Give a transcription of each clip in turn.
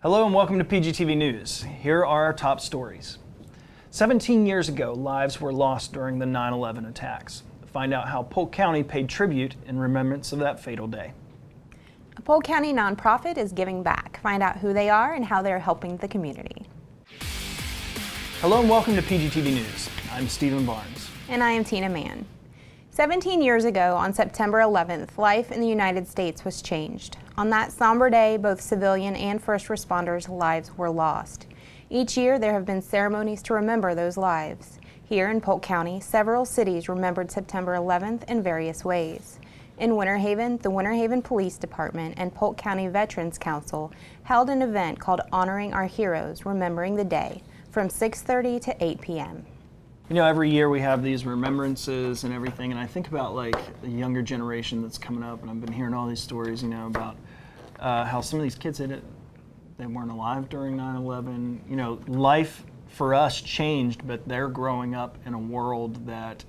Hello and welcome to PGTV News. Here are our top stories. 17 years ago, lives were lost during the 9/11 attacks. Find out how Polk County paid tribute in remembrance of that fatal day. A Polk County nonprofit is giving back. Find out who they are and how they're helping the community. Hello and welcome to PGTV News. I'm Stephen Barnes. And I am Tina Mann. 17 years ago, on September 11th, life in the United States was changed. On that somber day, both civilian and first responders' lives were lost. Each year, there have been ceremonies to remember those lives. Here in Polk County, several cities remembered September 11th in various ways. In Winter Haven, the Winter Haven Police Department and Polk County Veterans Council held an event called Honoring Our Heroes, Remembering the Day, from 6:30 to 8 p.m. You know, every year we have these remembrances and everything, and I think about like the younger generation that's coming up, and I've been hearing all these stories, you know, about how some of these kids, they weren't alive during 9/11. You know, life for us changed, but they're growing up in a world that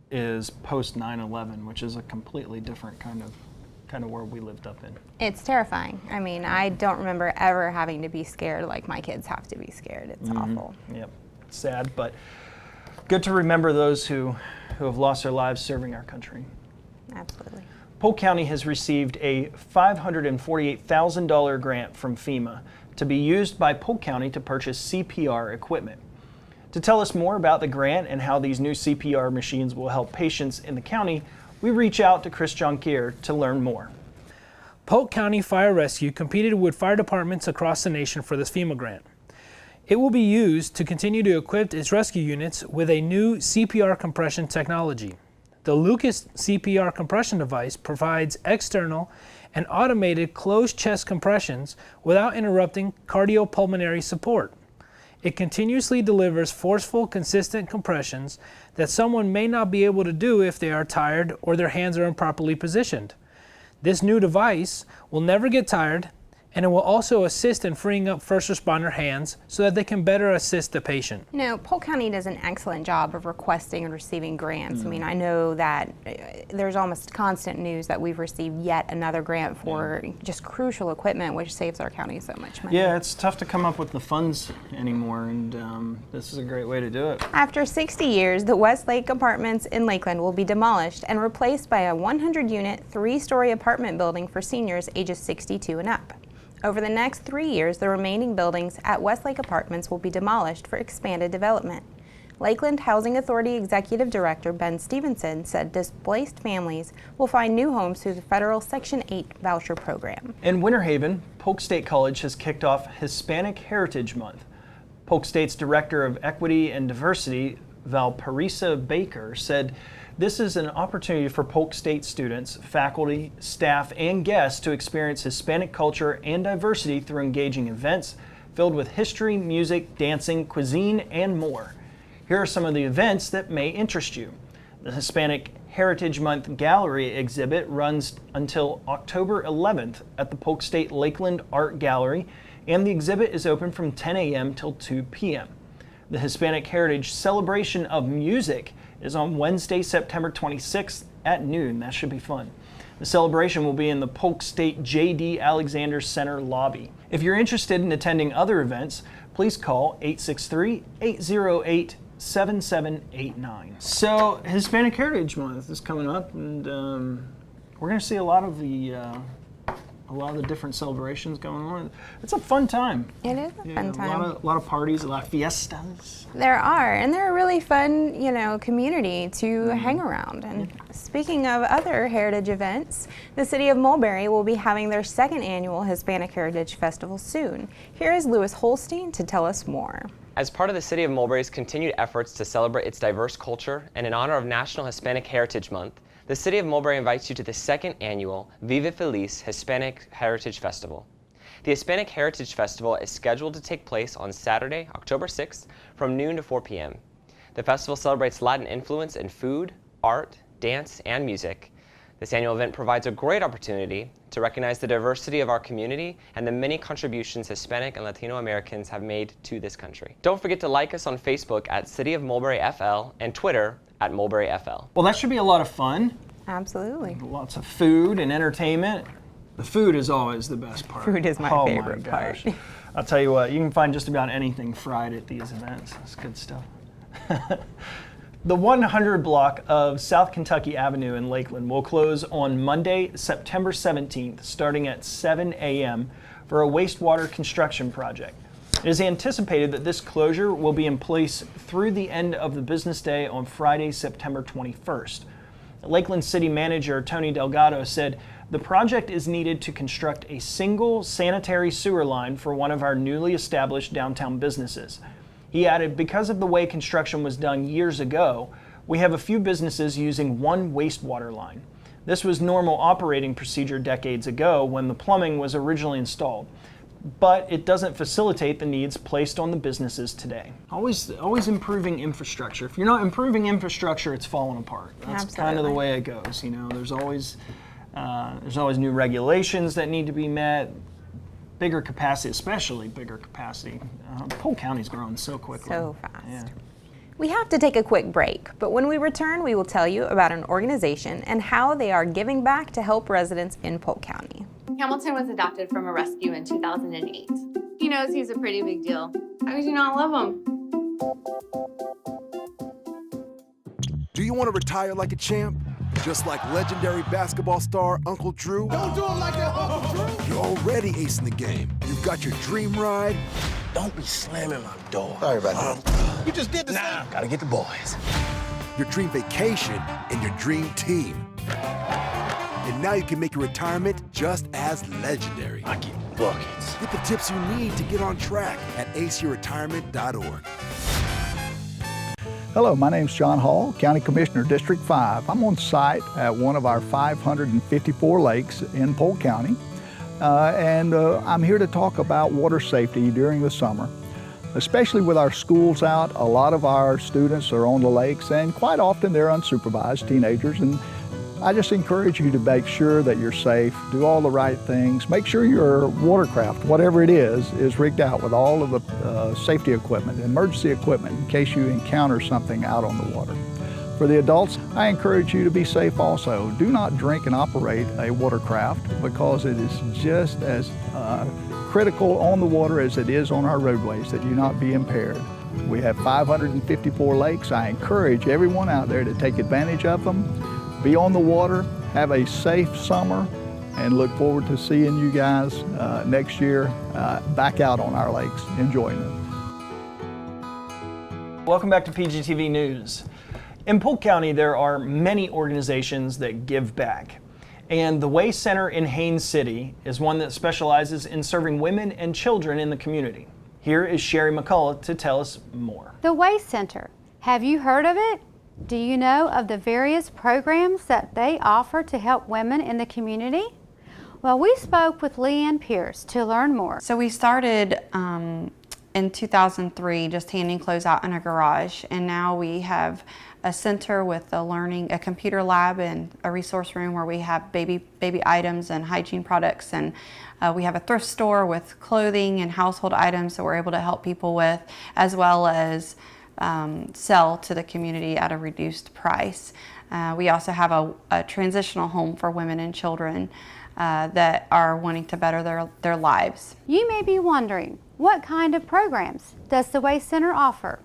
is post 9/11, which is a completely different kind of world we lived up in. It's terrifying. I mean, I don't remember ever having to be scared like my kids have to be scared. It's awful. Yep, it's sad, but good to remember those who have lost their lives serving our country. Absolutely. Polk County has received a $548,000 grant from FEMA to be used by Polk County to purchase CPR equipment. To tell us more about the grant and how these new CPR machines will help patients in the county, we reach out to Chris Jonkier to learn more. Polk County Fire Rescue competed with fire departments across the nation for this FEMA grant. It will be used to continue to equip its rescue units with a new CPR compression technology. The Lucas CPR compression device provides external and automated closed chest compressions without interrupting cardiopulmonary support. It continuously delivers forceful, consistent compressions that someone may not be able to do if they are tired or their hands are improperly positioned. This new device will never get tired, and it will also assist in freeing up first responder hands so that they can better assist the patient. You know, Polk County does an excellent job of requesting and receiving grants. I mean, I know that there's almost constant news that we've received yet another grant for just crucial equipment, which saves our county so much money. Yeah, it's tough to come up with the funds anymore, and this is a great way to do it. After 60 years, the Westlake Apartments in Lakeland will be demolished and replaced by a 100-unit, 3-story apartment building for seniors ages 62 and up. Over the next 3 years, the remaining buildings at Westlake Apartments will be demolished for expanded development. Lakeland Housing Authority Executive Director Ben Stevenson said displaced families will find new homes through the federal Section 8 voucher program. In Winter Haven, Polk State College has kicked off Hispanic Heritage Month. Polk State's Director of Equity and Diversity, Valparisa Baker, said this is an opportunity for Polk State students, faculty, staff, and guests to experience Hispanic culture and diversity through engaging events filled with history, music, dancing, cuisine, and more. Here are some of the events that may interest you. The Hispanic Heritage Month Gallery exhibit runs until October 11th at the Polk State Lakeland Art Gallery, and the exhibit is open from 10 a.m. till 2 p.m. The Hispanic Heritage Celebration of Music is on Wednesday, September 26th at noon. That should be fun. The celebration will be in the Polk State J.D. Alexander Center lobby. If you're interested in attending other events, please call 863-808-7789. So, Hispanic Heritage Month is coming up, and we're going to see a lot of the different celebrations going on. It's a fun time. It is a fun time. A lot of parties, a lot of fiestas. There are, and they're a really fun, community to hang around. And speaking of other heritage events, the city of Mulberry will be having their 2nd annual Hispanic Heritage Festival soon. Here is Louis Holstein to tell us more. As part of the City of Mulberry's continued efforts to celebrate its diverse culture and in honor of National Hispanic Heritage Month, the City of Mulberry invites you to the 2nd annual Vive Feliz Hispanic Heritage Festival. The Hispanic Heritage Festival is scheduled to take place on Saturday, October 6th from noon to 4 p.m. The festival celebrates Latin influence in food, art, dance, and music. This annual event provides a great opportunity to recognize the diversity of our community and the many contributions Hispanic and Latino Americans have made to this country. Don't forget to like us on Facebook at City of Mulberry FL and Twitter at Mulberry FL. Well, that should be a lot of fun. Absolutely. Lots of food and entertainment. The food is always the best part. Food is my favorite part. I'll tell you what, you can find just about anything fried at these events. It's good stuff. The 100 block of South Kentucky Avenue in Lakeland will close on Monday, September 17th, starting at 7 a.m. for a wastewater construction project. It is anticipated that this closure will be in place through the end of the business day on Friday, September 21st. Lakeland City Manager Tony Delgado said the project is needed to construct a single sanitary sewer line for one of our newly established downtown businesses. He added, because of the way construction was done years ago, we have a few businesses using one wastewater line. This was normal operating procedure decades ago when the plumbing was originally installed, but it doesn't facilitate the needs placed on the businesses today. Always improving infrastructure. If you're not improving infrastructure, it's falling apart. That's kind of the way it goes. You know, there's always new regulations that need to be met. Bigger capacity, especially bigger capacity. Polk County's growing so quickly. So fast. Yeah. We have to take a quick break, but when we return, we will tell you about an organization and how they are giving back to help residents in Polk County. Hamilton was adopted from a rescue in 2008. He knows he's a pretty big deal. How could you not love him? Do you want to retire like a champ? Just like legendary basketball star Uncle Drew? Don't do him like that, Uncle Drew! You're already acing the game. You've got your dream ride. Don't be slamming my door. Sorry about that. You just did the same. Gotta get the boys. Your dream vacation and your dream team. And now you can make your retirement just as legendary. I get buckets. Get the tips you need to get on track at aceyourretirement.org. Hello, my name is John Hall, County Commissioner, District 5. I'm on site at one of our 554 lakes in Polk County, and I'm here to talk about water safety during the summer. Especially with our schools out, a lot of our students are on the lakes, and quite often they're unsupervised teenagers, and I just encourage you to make sure that you're safe, do all the right things, make sure your watercraft, whatever it is rigged out with all of the safety equipment, emergency equipment, in case you encounter something out on the water. For the adults, I encourage you to be safe also. Do not drink and operate a watercraft because it is just as critical on the water as it is on our roadways that you not be impaired. We have 554 lakes. I encourage everyone out there to take advantage of them. Be on the water, have a safe summer, and look forward to seeing you guys next year back out on our lakes, enjoying them. Welcome back to PGTV News. In Polk County, there are many organizations that give back. And the Way Center in Haines City is one that specializes in serving women and children in the community. Here is Sherry McCullough to tell us more. The Way Center. Have you heard of it? Do you know of the various programs that they offer to help women in the community? Well, we spoke with Leanne Pierce to learn more. So we started in 2003 just handing clothes out in a garage, and now we have a center with a computer lab and a resource room where we have baby items and hygiene products, and we have a thrift store with clothing and household items that we're able to help people with, as well as sell to the community at a reduced price. We also have a transitional home for women and children that are wanting to better their lives. You may be wondering, what kind of programs does the Way Center offer?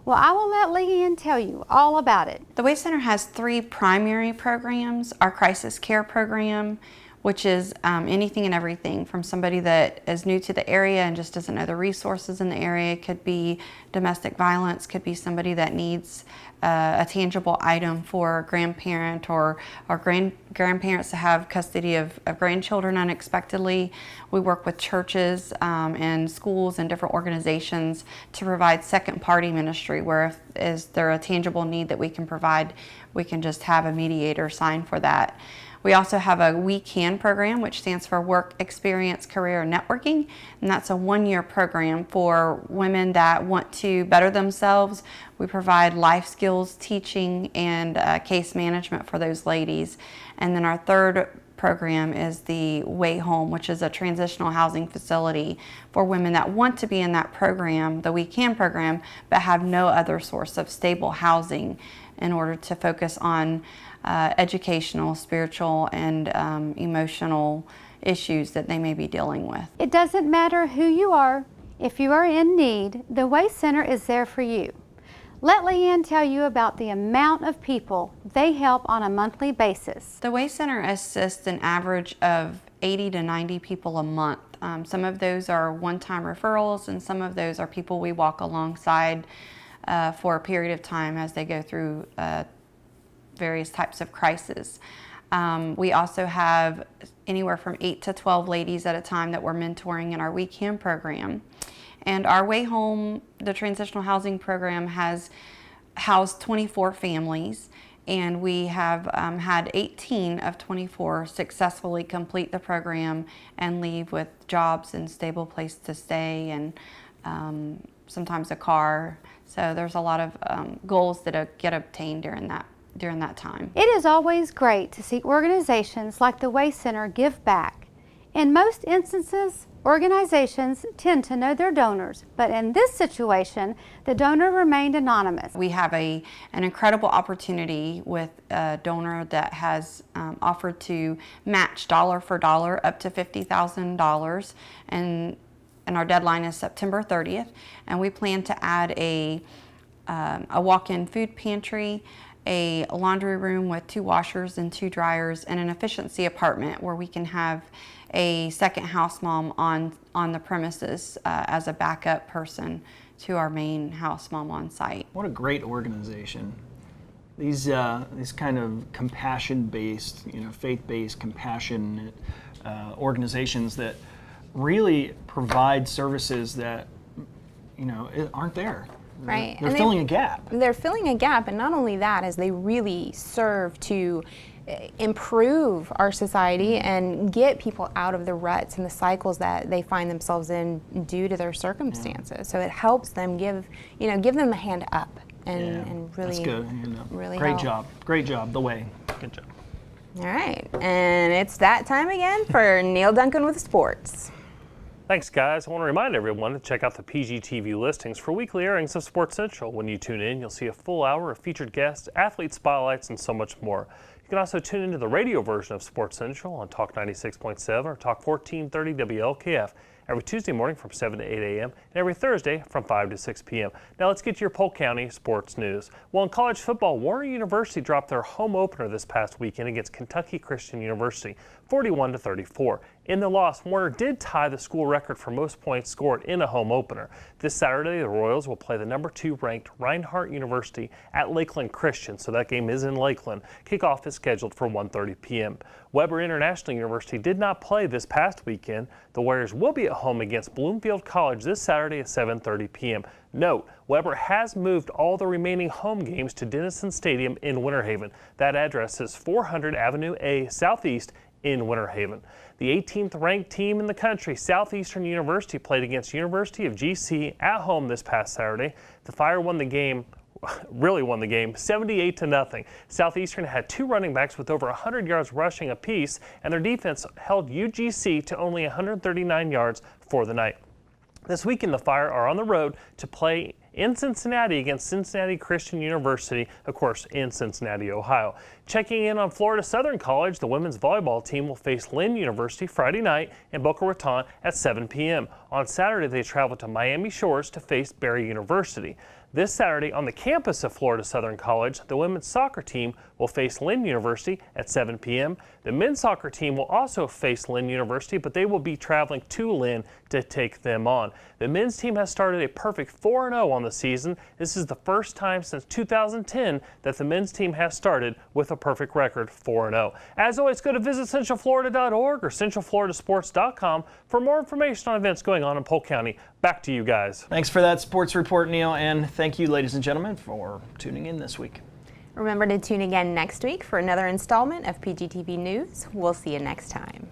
Well, I will let Leanne tell you all about it. The Way Center has 3 primary programs. Our crisis care program, which is anything and everything from somebody that is new to the area and just doesn't know the resources in the area. It could be domestic violence, could be somebody that needs a tangible item for a grandparent or grandparents to have custody of grandchildren unexpectedly. We work with churches and schools and different organizations to provide second-party ministry, where is there a tangible need that we can provide, we can just have a mediator sign for that. We also have a We Can program, which stands for Work Experience Career Networking, and that's a 1-year program for women that want to better themselves. We provide life skills teaching and case management for those ladies. And then our 3rd program is the Way Home, which is a transitional housing facility for women that want to be in that program, the We Can program, but have no other source of stable housing in order to focus on educational, spiritual, and emotional issues that they may be dealing with. It doesn't matter who you are. If you are in need, the Way Center is there for you. Let Leanne tell you about the amount of people they help on a monthly basis. The Way Center assists an average of 80 to 90 people a month. Some of those are one-time referrals, and some of those are people we walk alongside for a period of time as they go through various types of crises. We also have anywhere from 8 to 12 ladies at a time that we're mentoring in our weekend program. And our Way Home, the transitional housing program, has housed 24 families, and we have had 18 of 24 successfully complete the program and leave with jobs and stable place to stay, and sometimes a car. So there's a lot of goals that get obtained during that time. It is always great to see organizations like the Way Center give back. In most instances, organizations tend to know their donors, but in this situation, the donor remained anonymous. We have an incredible opportunity with a donor that has offered to match dollar for dollar up to $50,000, and our deadline is September 30th. And we plan to add a walk-in food pantry, a laundry room with 2 washers and 2 dryers, and an efficiency apartment where we can have a second house mom on the premises as a backup person to our main house mom on site. What a great organization. These kind of compassion-based, faith-based, compassionate organizations that really provide services that, aren't there. Right. They're filling a gap. They're filling a gap, and not only that, as they really serve to improve our society and get people out of the ruts and the cycles that they find themselves in due to their circumstances. Yeah. So it helps them give them a hand up and really, that's good. Really great help. Great job, The Way. Good job. All right, and it's that time again for Neil Duncan with sports. Thanks, guys. I want to remind everyone to check out the PGTV listings for weekly airings of Sports Central. When you tune in, you'll see a full hour of featured guests, athlete spotlights, and so much more. You can also tune into the radio version of Sports Central on Talk 96.7 or Talk 1430 WLKF every Tuesday morning from 7 to 8 a.m. and every Thursday from 5 to 6 p.m. Now let's get to your Polk County sports news. Well, in college football, Warner University dropped their home opener this past weekend against Kentucky Christian University, 41-34. In the loss, Warner did tie the school record for most points scored in a home opener. This Saturday, the Royals will play the number 2 ranked Reinhardt University at Lakeland Christian, so that game is in Lakeland. Kickoff is scheduled for 1:30 p.m. Weber International University did not play this past weekend. The Warriors will be at home against Bloomfield College this Saturday at 7:30 p.m. Note, Weber has moved all the remaining home games to Denison Stadium in Winter Haven. That address is 400 Avenue A Southeast in Winter Haven. The 18th ranked team in the country, Southeastern University, played against University of GC at home this past Saturday. The Fire won the game, 78-0. Southeastern had 2 running backs with over 100 yards rushing apiece, and their defense held UGC to only 139 yards for the night. This weekend, the Fire are on the road to play in Cincinnati against Cincinnati Christian University, of course, in Cincinnati, Ohio. Checking in on Florida Southern College, the women's volleyball team will face Lynn University Friday night in Boca Raton at 7 p.m. On Saturday, they travel to Miami Shores to face Barry University. This Saturday, on the campus of Florida Southern College, the women's soccer team will face Lynn University at 7 p.m. The men's soccer team will also face Lynn University, but they will be traveling to Lynn to take them on. The men's team has started a perfect 4-0 on the season. This is the first time since 2010 that the men's team has started with a perfect record, 4-0. As always, go to visitcentralflorida.org or centralfloridasports.com for more information on events going on in Polk County. Back to you guys. Thanks for that sports report, Neil, and thank you, ladies and gentlemen, for tuning in this week. Remember to tune again next week for another installment of PGTV News. We'll see you next time.